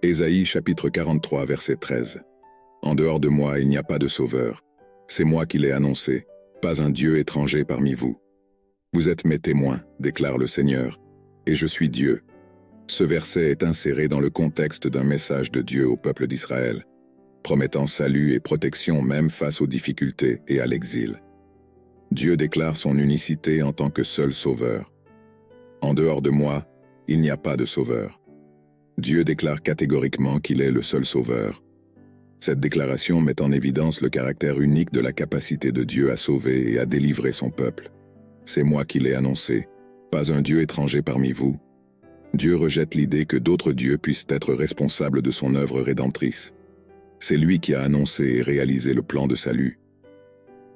Ésaïe chapitre 43 verset 13. En dehors de moi, il n'y a pas de sauveur. C'est moi qui l'ai annoncé, pas un Dieu étranger parmi vous. Vous êtes mes témoins, déclare le Seigneur, et je suis Dieu. Ce verset est inséré dans le contexte d'un message de Dieu au peuple d'Israël, promettant salut et protection même face aux difficultés et à l'exil. Dieu déclare son unicité en tant que seul sauveur. En dehors de moi, il n'y a pas de sauveur. Dieu déclare catégoriquement qu'il est le seul sauveur. Cette déclaration met en évidence le caractère unique de la capacité de Dieu à sauver et à délivrer son peuple. C'est moi qui l'ai annoncé, pas un Dieu étranger parmi vous. Dieu rejette l'idée que d'autres dieux puissent être responsables de son œuvre rédemptrice. C'est lui qui a annoncé et réalisé le plan de salut.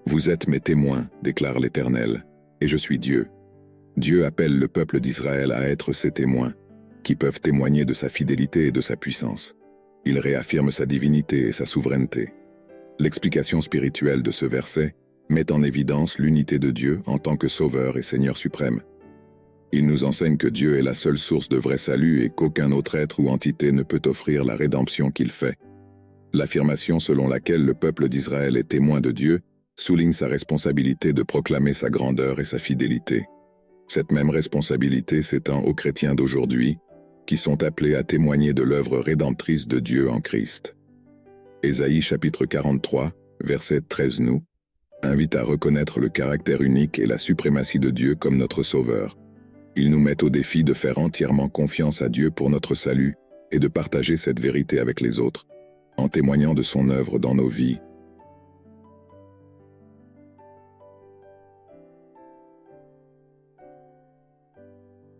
Vous êtes mes témoins, déclare l'Éternel, et je suis Dieu. Dieu appelle le peuple d'Israël à être ses témoins, qui peuvent témoigner de sa fidélité et de sa puissance. Il réaffirme sa divinité et sa souveraineté. L'explication spirituelle de ce verset met en évidence l'unité de Dieu en tant que Sauveur et Seigneur suprême. Il nous enseigne que Dieu est la seule source de vrai salut et qu'aucun autre être ou entité ne peut offrir la rédemption qu'il fait. L'affirmation selon laquelle le peuple d'Israël est témoin de Dieu souligne sa responsabilité de proclamer sa grandeur et sa fidélité. Cette même responsabilité s'étend aux chrétiens d'aujourd'hui, qui sont appelés à témoigner de l'œuvre rédemptrice de Dieu en Christ. Ésaïe chapitre 43, verset 13 nous invite à reconnaître le caractère unique et la suprématie de Dieu comme notre Sauveur. Il nous met au défi de faire entièrement confiance à Dieu pour notre salut et de partager cette vérité avec les autres, en témoignant de son œuvre dans nos vies